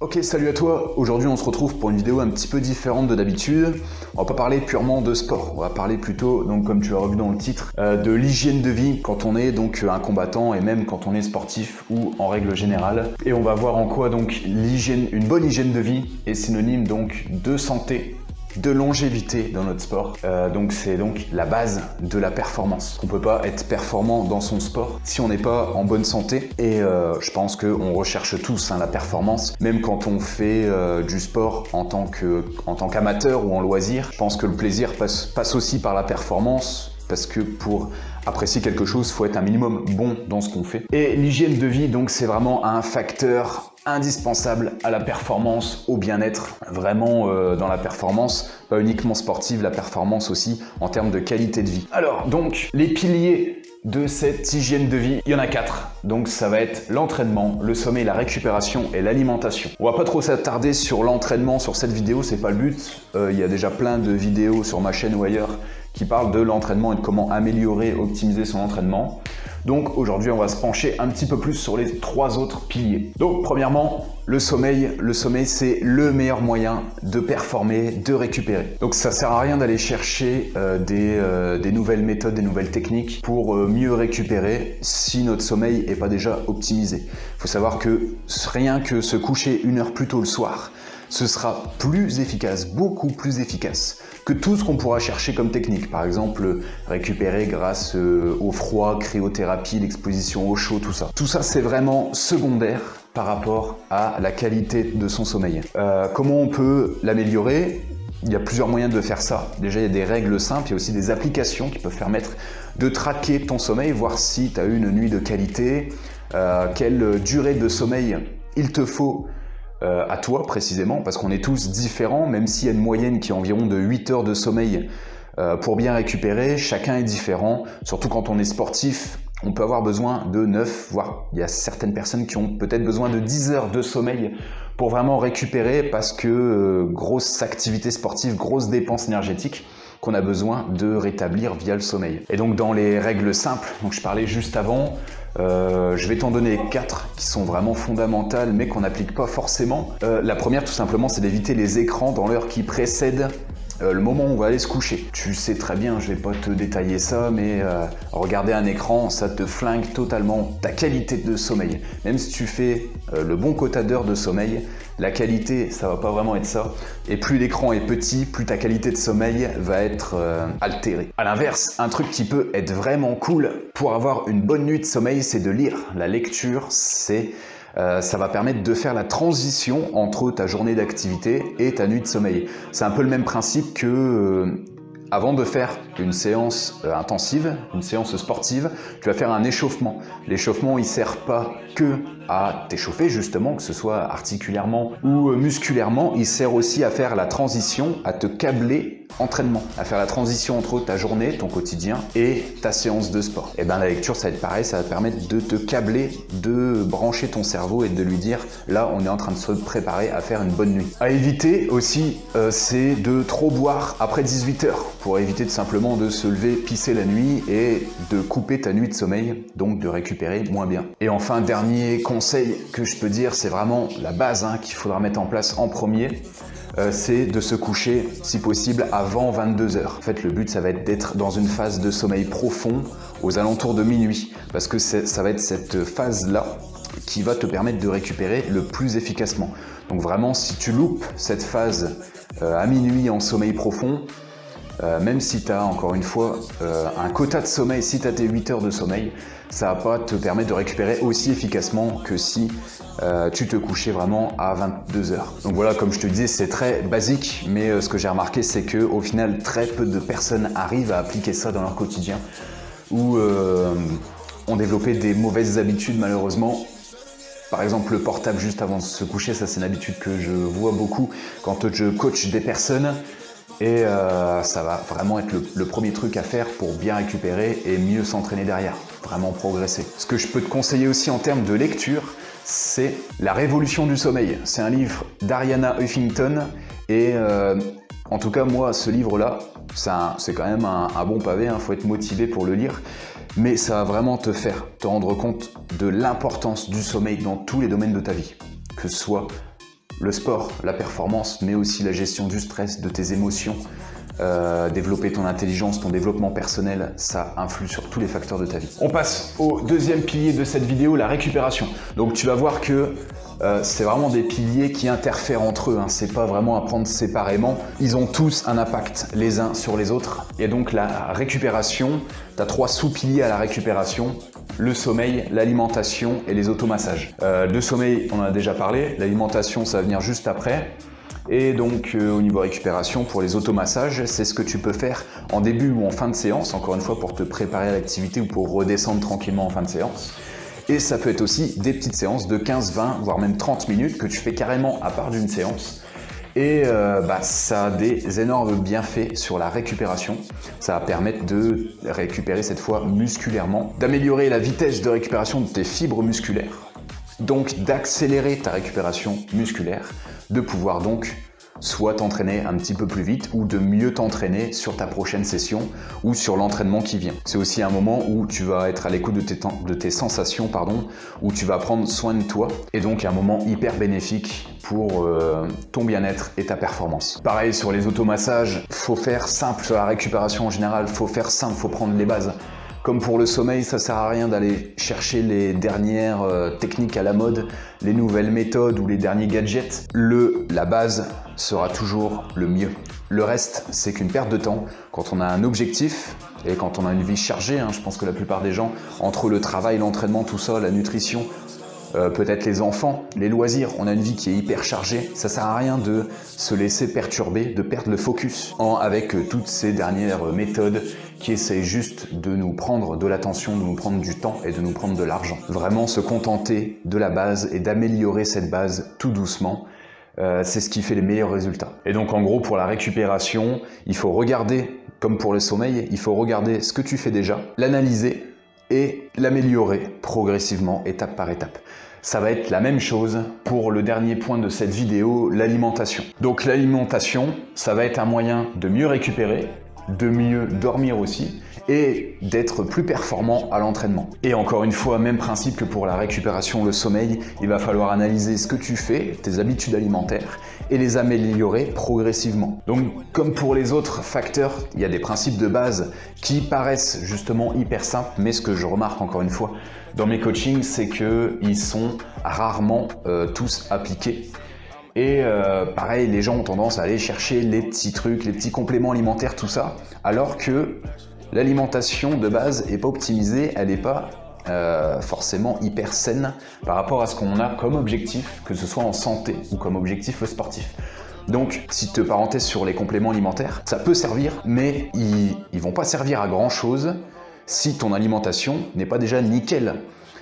Ok, salut à toi. Aujourd'hui on se retrouve pour une vidéo un petit peu différente de d'habitude. On va pas parler purement de sport, on va parler plutôt, donc comme tu l'as revu dans le titre, de l'hygiène de vie quand on est donc un combattant et même quand on est sportif ou en règle générale. Et on va voir en quoi donc une bonne hygiène de vie est synonyme donc de santé, de longévité dans notre sport. Donc c'est donc la base de la performance. On peut pas être performant dans son sport si on n'est pas en bonne santé. Et je pense qu'on recherche tous la performance, même quand on fait du sport en tant qu'amateur ou en loisir. Je pense que le plaisir passe aussi par la performance. Parce que pour apprécier quelque chose, il faut être un minimum bon dans ce qu'on fait. Et l'hygiène de vie, donc, c'est vraiment un facteur indispensable à la performance, au bien-être, vraiment dans la performance, pas uniquement sportive, la performance aussi en termes de qualité de vie. Alors, donc, les piliers de cette hygiène de vie, il y en a 4. Donc ça va être l'entraînement, le sommeil, la récupération et l'alimentation. On va pas trop s'attarder sur l'entraînement sur cette vidéo, c'est pas le but. Il y a déjà plein de vidéos sur ma chaîne ou ailleurs qui parlent de l'entraînement et de comment améliorer, optimiser son entraînement. Donc aujourd'hui, on va se pencher un petit peu plus sur les 3 autres piliers. Donc premièrement, le sommeil. Le sommeil, c'est le meilleur moyen de performer, de récupérer. Donc ça sert à rien d'aller chercher des nouvelles méthodes, des nouvelles techniques pour mieux récupérer si notre sommeil n'est pas déjà optimisé. Il faut savoir que rien que se coucher 1 heure plus tôt le soir, ce sera plus efficace, beaucoup plus efficace que tout ce qu'on pourra chercher comme technique. Par exemple, récupérer grâce au froid, cryothérapie, l'exposition au chaud, tout ça. Tout ça, c'est vraiment secondaire par rapport à la qualité de son sommeil. Comment on peut l'améliorer ? Il y a plusieurs moyens de faire ça. Déjà, il y a des règles simples, il y a aussi des applications qui peuvent permettre de traquer ton sommeil, voir si tu as eu une nuit de qualité, quelle durée de sommeil il te faut à toi précisément, parce qu'on est tous différents, même s'il y a une moyenne qui est environ de 8 heures de sommeil pour bien récupérer, chacun est différent, surtout quand on est sportif, on peut avoir besoin de 9, voire il y a certaines personnes qui ont peut-être besoin de 10 heures de sommeil pour vraiment récupérer, parce que grosse activité sportive, grosse dépense énergétique qu'on a besoin de rétablir via le sommeil. Et donc dans les règles simples, donc je parlais juste avant, je vais t'en donner 4 qui sont vraiment fondamentales mais qu'on n'applique pas forcément. La première tout simplement, c'est d'éviter les écrans dans l'heure qui précède le moment où on va aller se coucher. Tu sais très bien, je vais pas te détailler ça, mais regarder un écran, ça te flingue totalement ta qualité de sommeil. Même si tu fais le bon quota d'heures de sommeil, la qualité, ça va pas vraiment être ça. Et plus l'écran est petit, plus ta qualité de sommeil va être altérée. À l'inverse, un truc qui peut être vraiment cool pour avoir une bonne nuit de sommeil, c'est de lire. La lecture, ça va permettre de faire la transition entre ta journée d'activité et ta nuit de sommeil. C'est un peu le même principe que avant de faire une séance intensive, une séance sportive, tu vas faire un échauffement. L'échauffement, il ne sert pas que à t'échauffer justement, que ce soit articulairement ou musculairement, il sert aussi à faire la transition, à te câbler entraînement, à faire la transition entre ta journée, ton quotidien et ta séance de sport. Et bien la lecture, ça va être pareil, ça va te permettre de te câbler, de brancher ton cerveau et de lui dire là on est en train de se préparer à faire une bonne nuit. À éviter aussi, c'est de trop boire après 18 heures pour éviter tout simplement de se lever, pisser la nuit et de couper ta nuit de sommeil, donc de récupérer moins bien. Et enfin, dernier conseil que je peux dire, c'est vraiment la base qu'il faudra mettre en place en premier. C'est de se coucher, si possible, avant 22 heures. En fait, le but, ça va être d'être dans une phase de sommeil profond aux alentours de minuit, parce que ça va être cette phase-là qui va te permettre de récupérer le plus efficacement. Donc vraiment, si tu loupes cette phase à minuit en sommeil profond, même si tu as encore une fois un quota de sommeil, si tu as tes 8 heures de sommeil, ça va pas te permettre de récupérer aussi efficacement que si tu te couchais vraiment à 22 heures. Donc voilà, comme je te disais, c'est très basique, mais ce que j'ai remarqué, c'est que au final, très peu de personnes arrivent à appliquer ça dans leur quotidien ou ont développé des mauvaises habitudes malheureusement. Par exemple, le portable juste avant de se coucher, ça c'est une habitude que je vois beaucoup quand je coach des personnes. Et ça va vraiment être le premier truc à faire pour bien récupérer et mieux s'entraîner derrière, vraiment progresser. Ce que je peux te conseiller aussi en termes de lecture, c'est La Révolution du sommeil. C'est un livre d'Arianna Huffington et en tout cas moi ce livre-là, c'est quand même un bon pavé, faut être motivé pour le lire. Mais ça va vraiment te faire te rendre compte de l'importance du sommeil dans tous les domaines de ta vie, que ce soit le sport, la performance, mais aussi la gestion du stress, de tes émotions, développer ton intelligence, ton développement personnel, ça influe sur tous les facteurs de ta vie. On passe au deuxième pilier de cette vidéo, la récupération. Donc tu vas voir que c'est vraiment des piliers qui interfèrent entre eux, hein. C'est pas vraiment à prendre séparément. Ils ont tous un impact les uns sur les autres. Et donc la récupération, tu as 3 sous-piliers à la récupération: le sommeil, l'alimentation et les automassages. Le sommeil, on en a déjà parlé. L'alimentation, ça va venir juste après. Et donc au niveau récupération, pour les automassages, c'est ce que tu peux faire en début ou en fin de séance, encore une fois pour te préparer à l'activité ou pour redescendre tranquillement en fin de séance. Et ça peut être aussi des petites séances de 15, 20, voire même 30 minutes que tu fais carrément à part d'une séance. Et ça a des énormes bienfaits sur la récupération. Ça va permettre de récupérer cette fois musculairement, d'améliorer la vitesse de récupération de tes fibres musculaires, donc d'accélérer ta récupération musculaire, de pouvoir donc soit t'entraîner un petit peu plus vite ou de mieux t'entraîner sur ta prochaine session ou sur l'entraînement qui vient. C'est aussi un moment où tu vas être à l'écoute de tes sensations, où tu vas prendre soin de toi, et donc un moment hyper bénéfique pour ton bien-être et ta performance. Pareil sur les automassages, faut faire simple. Sur la récupération en général, faut faire simple, faut prendre les bases. Comme pour le sommeil, ça sert à rien d'aller chercher les dernières techniques à la mode, les nouvelles méthodes ou les derniers gadgets. La base sera toujours le mieux. Le reste, c'est qu'une perte de temps. Quand on a un objectif et quand on a une vie chargée, je pense que la plupart des gens, entre le travail, l'entraînement, tout ça, la nutrition, peut-être les enfants, les loisirs, on a une vie qui est hyper chargée. Ça sert à rien de se laisser perturber, de perdre le focus avec toutes ces dernières méthodes qui essayent juste de nous prendre de l'attention, de nous prendre du temps et de nous prendre de l'argent. Vraiment se contenter de la base et d'améliorer cette base tout doucement, c'est ce qui fait les meilleurs résultats. Et donc en gros pour la récupération, il faut regarder, comme pour le sommeil, il faut regarder ce que tu fais déjà, l'analyser et l'améliorer progressivement, étape par étape. Ça va être la même chose pour le dernier point de cette vidéo, l'alimentation. Donc l'alimentation, ça va être un moyen de mieux récupérer, de mieux dormir aussi et d'être plus performant à l'entraînement. Et encore une fois, même principe que pour la récupération, le sommeil, il va falloir analyser ce que tu fais, tes habitudes alimentaires et les améliorer progressivement. Donc comme pour les autres facteurs, il y a des principes de base qui paraissent justement hyper simples, mais ce que je remarque encore une fois dans mes coachings, c'est qu'ils sont rarement tous appliqués. Et pareil, les gens ont tendance à aller chercher les petits trucs, les petits compléments alimentaires, tout ça, alors que l'alimentation de base n'est pas optimisée, elle n'est pas forcément hyper saine par rapport à ce qu'on a comme objectif, que ce soit en santé ou comme objectif sportif. Donc, petite parenthèse sur les compléments alimentaires, ça peut servir, mais ils vont pas servir à grand chose si ton alimentation n'est pas déjà nickel.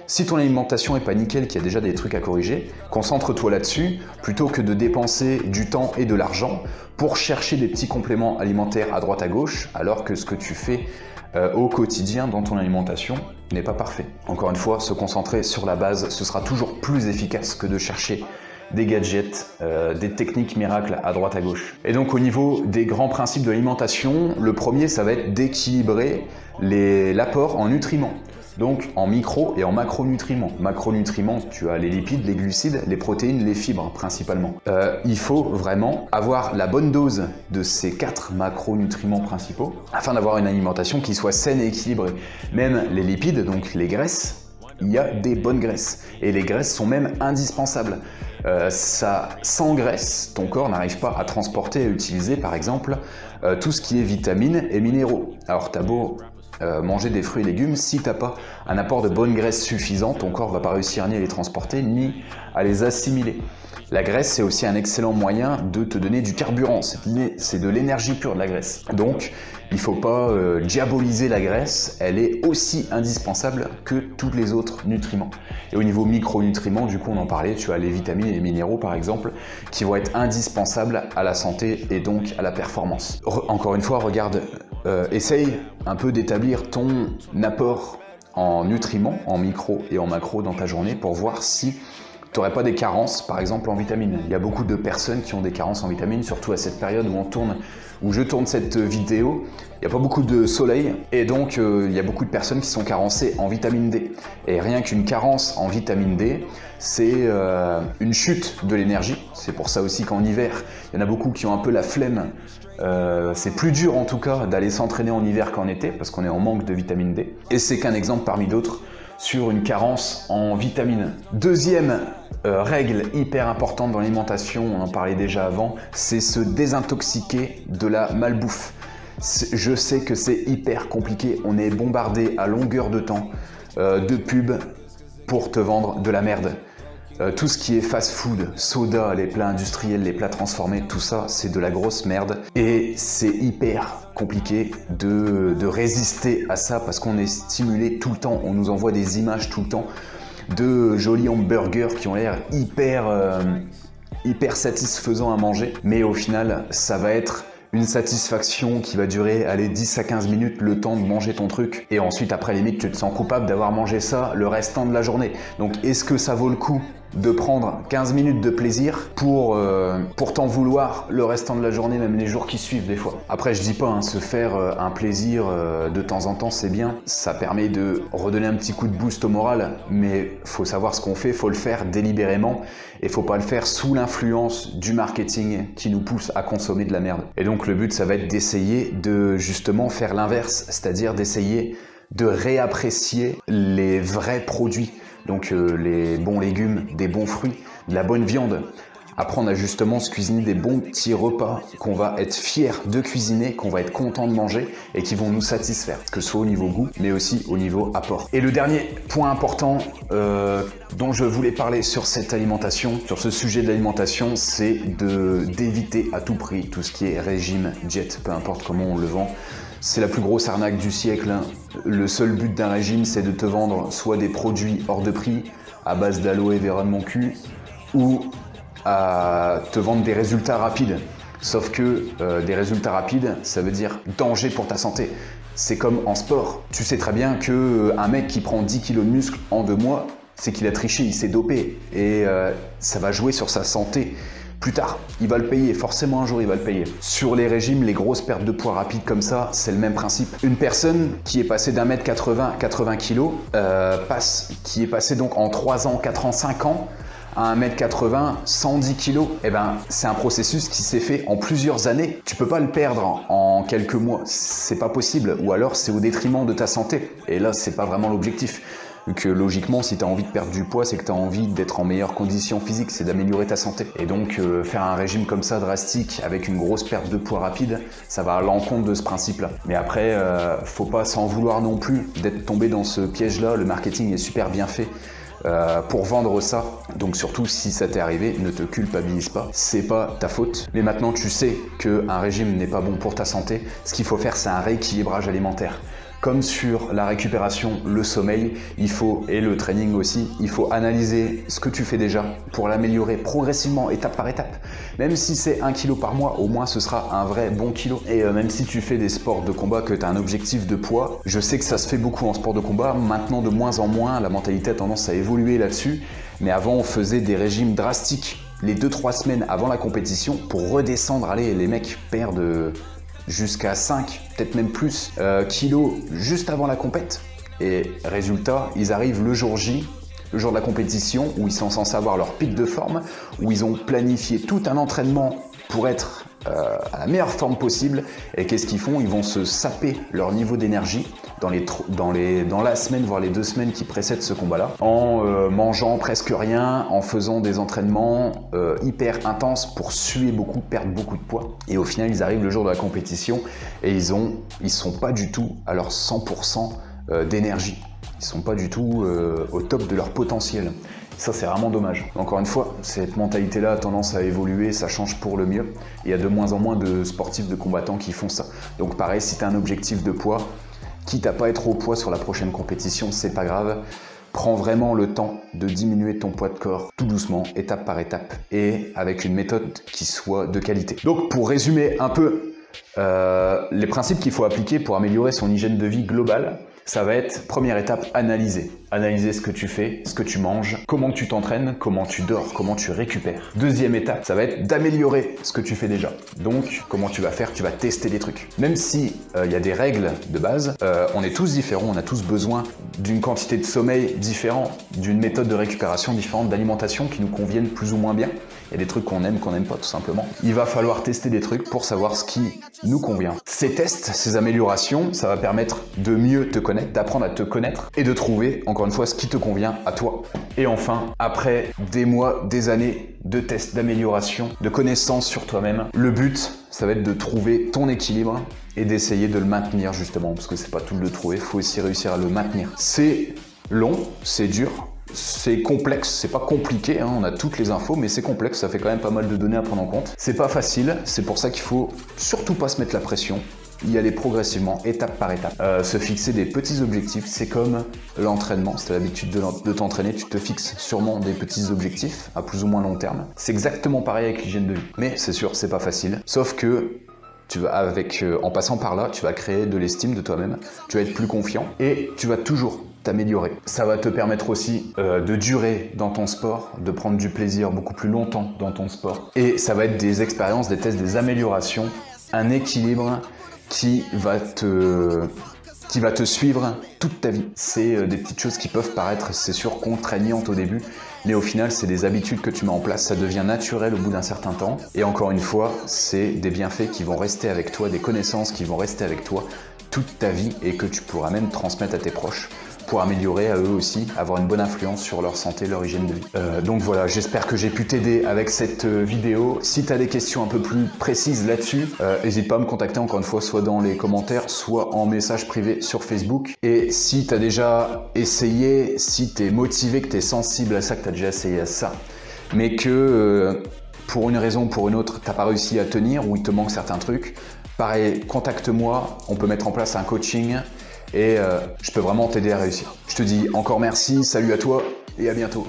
Si ton alimentation n'est pas nickel, qu'il y a déjà des trucs à corriger, concentre-toi là-dessus plutôt que de dépenser du temps et de l'argent pour chercher des petits compléments alimentaires à droite à gauche, alors que ce que tu fais au quotidien dans ton alimentation n'est pas parfait. Encore une fois, se concentrer sur la base, ce sera toujours plus efficace que de chercher des gadgets, des techniques miracles à droite à gauche. Et donc au niveau des grands principes de l'alimentation, le premier, ça va être d'équilibrer l'apport en nutriments. Donc en micro et en macronutriments. Macronutriments, tu as les lipides, les glucides, les protéines, les fibres principalement. Il faut vraiment avoir la bonne dose de ces 4 macronutriments principaux afin d'avoir une alimentation qui soit saine et équilibrée. Même les lipides, donc les graisses, il y a des bonnes graisses. Et les graisses sont même indispensables. Sans graisse, ton corps n'arrive pas à transporter et à utiliser par exemple tout ce qui est vitamines et minéraux. Alors t'as beau manger des fruits et légumes, si tu n'as pas un apport de bonne graisse suffisant, ton corps ne va pas réussir ni à les transporter ni à les assimiler. La graisse, c'est aussi un excellent moyen de te donner du carburant, c'est de l'énergie pure de la graisse. Donc, il ne faut pas diaboliser la graisse, elle est aussi indispensable que tous les autres nutriments. Et au niveau micronutriments, du coup on en parlait, tu as les vitamines et les minéraux par exemple, qui vont être indispensables à la santé et donc à la performance. Encore une fois, regarde, essaye un peu d'établir ton apport en nutriments, en micro et en macro dans ta journée pour voir si tu n'aurais pas des carences, par exemple en vitamines. Il y a beaucoup de personnes qui ont des carences en vitamines, surtout à cette période où je tourne cette vidéo. Il n'y a pas beaucoup de soleil et donc il y a beaucoup de personnes qui sont carencées en vitamine D. Et rien qu'une carence en vitamine D, c'est une chute de l'énergie. C'est pour ça aussi qu'en hiver, il y en a beaucoup qui ont un peu la flemme. C'est plus dur en tout cas d'aller s'entraîner en hiver qu'en été parce qu'on est en manque de vitamine D. Et c'est qu'un exemple parmi d'autres sur une carence en vitamines. Deuxième règle hyper importante dans l'alimentation, on en parlait déjà avant, c'est se désintoxiquer de la malbouffe. Je sais que c'est hyper compliqué, on est bombardé à longueur de temps de pubs pour te vendre de la merde. Tout ce qui est fast-food, soda, les plats industriels, les plats transformés, tout ça, c'est de la grosse merde. Et c'est hyper compliqué de résister à ça parce qu'on est stimulé tout le temps. On nous envoie des images tout le temps de jolis hamburgers qui ont l'air hyper satisfaisants à manger. Mais au final, ça va être une satisfaction qui va durer 10 à 15 minutes le temps de manger ton truc et ensuite après limite tu te sens coupable d'avoir mangé ça le restant de la journée. Donc est-ce que ça vaut le coup de prendre 15 minutes de plaisir pour t'en vouloir le restant de la journée, même les jours qui suivent des fois. Après je dis pas, hein, se faire un plaisir de temps en temps c'est bien, ça permet de redonner un petit coup de boost au moral, mais faut savoir ce qu'on fait, faut le faire délibérément et faut pas le faire sous l'influence du marketing qui nous pousse à consommer de la merde. Et donc le but ça va être d'essayer de justement faire l'inverse, c'est-à-dire d'essayer de réapprécier les vrais produits. Donc les bons légumes, des bons fruits, de la bonne viande. Apprendre à justement se cuisiner des bons petits repas qu'on va être fiers de cuisiner, qu'on va être content de manger et qui vont nous satisfaire, que ce soit au niveau goût, mais aussi au niveau apport. Et le dernier point important dont je voulais parler sur cette alimentation, sur ce sujet de l'alimentation, c'est d'éviter à tout prix tout ce qui est régime, diète, peu importe comment on le vend. C'est la plus grosse arnaque du siècle. Le seul but d'un régime, c'est de te vendre soit des produits hors de prix, à base d'aloe vera de mon cul, ou à te vendre des résultats rapides. Sauf que des résultats rapides, ça veut dire danger pour ta santé. C'est comme en sport. Tu sais très bien qu'un mec qui prend 10 kilos de muscle en 2 mois, c'est qu'il a triché, il s'est dopé. Et ça va jouer sur sa santé. Plus tard, il va le payer, forcément un jour il va le payer. Sur les régimes, les grosses pertes de poids rapides comme ça, c'est le même principe. Une personne qui est passée d'un mètre 80 à 80 kg, qui est passée donc en 3 ans, 4 ans, 5 ans, à 1m80, 110 kg, eh ben, c'est un processus qui s'est fait en plusieurs années. Tu peux pas le perdre en quelques mois, c'est pas possible. Ou alors c'est au détriment de ta santé. Et là, c'est pas vraiment l'objectif. Que logiquement, si tu as envie de perdre du poids, c'est que tu as envie d'être en meilleure condition physique, c'est d'améliorer ta santé. Et donc, faire un régime comme ça drastique, avec une grosse perte de poids rapide, ça va à l'encontre de ce principe-là. Mais après, faut pas s'en vouloir non plus d'être tombé dans ce piège-là. Le marketing est super bien fait pour vendre ça. Donc surtout, si ça t'est arrivé, ne te culpabilise pas. C'est pas ta faute. Mais maintenant, tu sais qu'un régime n'est pas bon pour ta santé. Ce qu'il faut faire, c'est un rééquilibrage alimentaire. Comme sur la récupération, le sommeil, et le training aussi, il faut analyser ce que tu fais déjà pour l'améliorer progressivement, étape par étape. Même si c'est 1 kilo par mois, au moins ce sera un vrai bon kilo. Et même si tu fais des sports de combat, que tu as un objectif de poids, je sais que ça se fait beaucoup en sport de combat, maintenant de moins en moins, la mentalité a tendance à évoluer là-dessus. Mais avant, on faisait des régimes drastiques les 2-3 semaines avant la compétition pour redescendre. Allez, les mecs perdent jusqu'à 5, peut-être même plus, kilos juste avant la compète. Et résultat, ils arrivent le jour J, le jour de la compétition, où ils sont censés avoir leur pic de forme, où ils ont planifié tout un entraînement pour être à la meilleure forme possible. Et qu'est-ce qu'ils font? Ils vont se saper leur niveau d'énergie dans la semaine, voire les 2 semaines qui précèdent ce combat-là, en mangeant presque rien, en faisant des entraînements hyper intenses pour suer beaucoup, perdre beaucoup de poids. Et au final, ils arrivent le jour de la compétition et ils sont pas du tout à leur 100% d'énergie. Ils sont pas du tout au top de leur potentiel. Ça, c'est vraiment dommage. Encore une fois, cette mentalité-là a tendance à évoluer, ça change pour le mieux. Il y a de moins en moins de sportifs, de combattants qui font ça. Donc pareil, si tu as un objectif de poids, quitte à pas être au poids sur la prochaine compétition, c'est pas grave. Prends vraiment le temps de diminuer ton poids de corps tout doucement, étape par étape, et avec une méthode qui soit de qualité. Donc pour résumer un peu les principes qu'il faut appliquer pour améliorer son hygiène de vie globale, ça va être, première étape, analyser. analyser ce que tu fais, ce que tu manges, comment tu t'entraînes, comment tu dors, comment tu récupères. Deuxième étape, ça va être d'améliorer ce que tu fais déjà. Donc, comment tu vas faire? Tu vas tester des trucs. Même si il y a des règles de base, on est tous différents, on a tous besoin d'une quantité de sommeil différente, d'une méthode de récupération différente, d'alimentation qui nous conviennent plus ou moins bien. Il y a des trucs qu'on aime pas tout simplement. Il va falloir tester des trucs pour savoir ce qui nous convient. Ces tests, ces améliorations, ça va permettre de mieux te connaître, d'apprendre à te connaître et de trouver, encore une fois, ce qui te convient à toi. Et enfin, après des mois, des années de tests, d'amélioration, de connaissances sur toi-même, le but, ça va être de trouver ton équilibre et d'essayer de le maintenir justement, parce que c'est pas tout de le trouver, il faut aussi réussir à le maintenir. C'est long, c'est dur, c'est complexe, c'est pas compliqué, hein, on a toutes les infos, mais c'est complexe, ça fait quand même pas mal de données à prendre en compte. C'est pas facile, c'est pour ça qu'il faut surtout pas se mettre la pression, y aller progressivement, étape par étape. Se fixer des petits objectifs, c'est comme l'entraînement, si tu as l'habitude de t'entraîner, tu te fixes sûrement des petits objectifs à plus ou moins long terme. C'est exactement pareil avec l'hygiène de vie, mais c'est sûr, c'est pas facile, sauf que tu vas en passant par là, tu vas créer de l'estime de toi-même, tu vas être plus confiant et tu vas toujours t'améliorer. Ça va te permettre aussi de durer dans ton sport, de prendre du plaisir beaucoup plus longtemps dans ton sport. Et ça va être des expériences, des tests, des améliorations, un équilibre qui va te suivre toute ta vie. C'est des petites choses qui peuvent paraître, c'est sûr, contraignantes au début, mais au final, c'est des habitudes que tu mets en place, ça devient naturel au bout d'un certain temps. Et encore une fois, c'est des bienfaits qui vont rester avec toi, des connaissances qui vont rester avec toi toute ta vie et que tu pourras même transmettre à tes proches pour améliorer à eux aussi, avoir une bonne influence sur leur santé, leur hygiène de vie. Donc voilà, j'espère que j'ai pu t'aider avec cette vidéo. Si tu as des questions un peu plus précises là-dessus, n'hésite pas à me contacter encore une fois, soit dans les commentaires, soit en message privé sur Facebook. Et si tu as déjà essayé, si tu es motivé, que tu es sensible à ça, que tu as déjà essayé à ça, mais que pour une raison ou pour une autre, tu n'as pas réussi à tenir ou il te manque certains trucs, pareil, contacte-moi, on peut mettre en place un coaching et je peux vraiment t'aider à réussir. Je te dis encore merci, salut à toi et à bientôt.